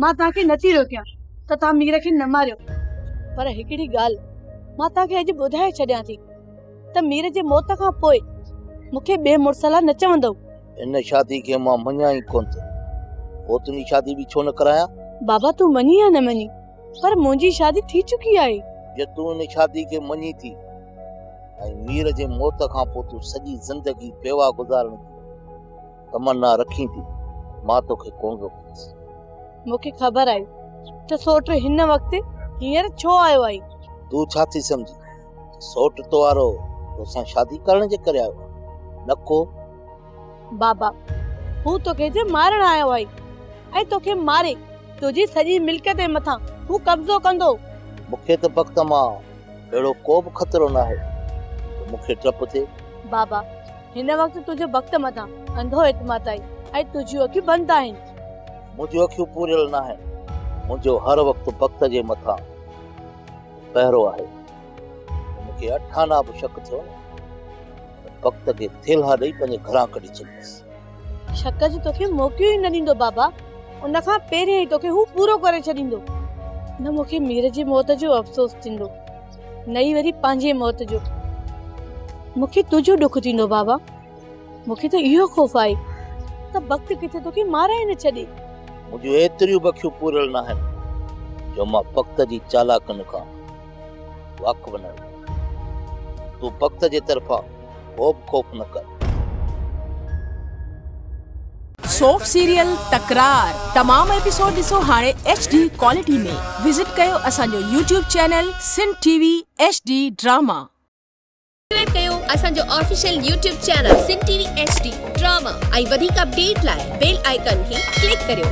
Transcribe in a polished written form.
मां ताके नथी रोकियां त ता मीर के न मारियो, पर हिकड़ी गाल मां ताके अज बुधाए छड्यां थी त मीर जे मौत खां पोए मुखे बे मुरसला न चवंदो। इन शादी के मां मन्या ही कोन थो, ओतनी शादी भी छो न कराया। बाबा तू मनी या न मनी, पर मुंजी शादी थी चुकी है। जे तू इन शादी के मनी थी ऐं मीर जे मौत खां पोइ तू सॼी ज़िंदगी बेवा गुज़ारण जी तमन्ना रखी थी, मां तोखे कोन रोकींदुसि। मूंखे ख़बर आई त सोट हिन वक्त हींअर छो आयो आई। तू छा थी समझी सोट तो वारो तोसां शादी करण जे करे आयो नको। बाबा हू तोखे जे मारण आयो आई ऐं तोखे मारे तुझी सॼी मिल्कियत जे मथां हू कब्ज़ो कंदो। मूंखे त वक्त मां अहिड़ो को बि ख़तरो न आहे मुखे ट्रप थे। बाबा हिन वक्त तुझे वक्त मथा अंधो एतमाद आई ऐं तुझी अखियूं बंद आहिन। मुझे अखियूं पूरियल न है, मुझो हर वक्त वक्त जे मथा पहरो आहे। मुखे अठाना भी शक थियो वक्त के थेलहा ॾेई पंहिंजे घरां कढी छॾींदुसि। शक जो तोखे मौक़ो ही न ॾींदो बाबा, उन खां पहिरियों ही तोखे हू पूरो करे छॾींदो। न मुखे मीर जी मौत जो अफ़सोस थींदो, न ई वरी पंहिंजी मौत जो। मुखे तुझो दुख थींदो बाबा। मुखे तो इहो खौफ आहे त वक्त किथे तोखे मारे न छॾे। मुझो एतिरियूं बखियूं पूरल न आहिनि जो मां वक्त जी चालाकनि खां वाक़ुफ़ न आहियां। तू वक्त जे तरफ़ां को बि खौफ न कर। सोप सीरियल तकरार तमाम एपिसोड ॾिसो हाणे HD क्वालिटी में। विजिट कयो असांजो YouTube channel Sindh TV HD drama. Subscribe कयो असांजो official YouTube channel Sindh TV HD drama ऐं वधीक अपडेट लाइ बेल आइकन खे क्लिक करियो।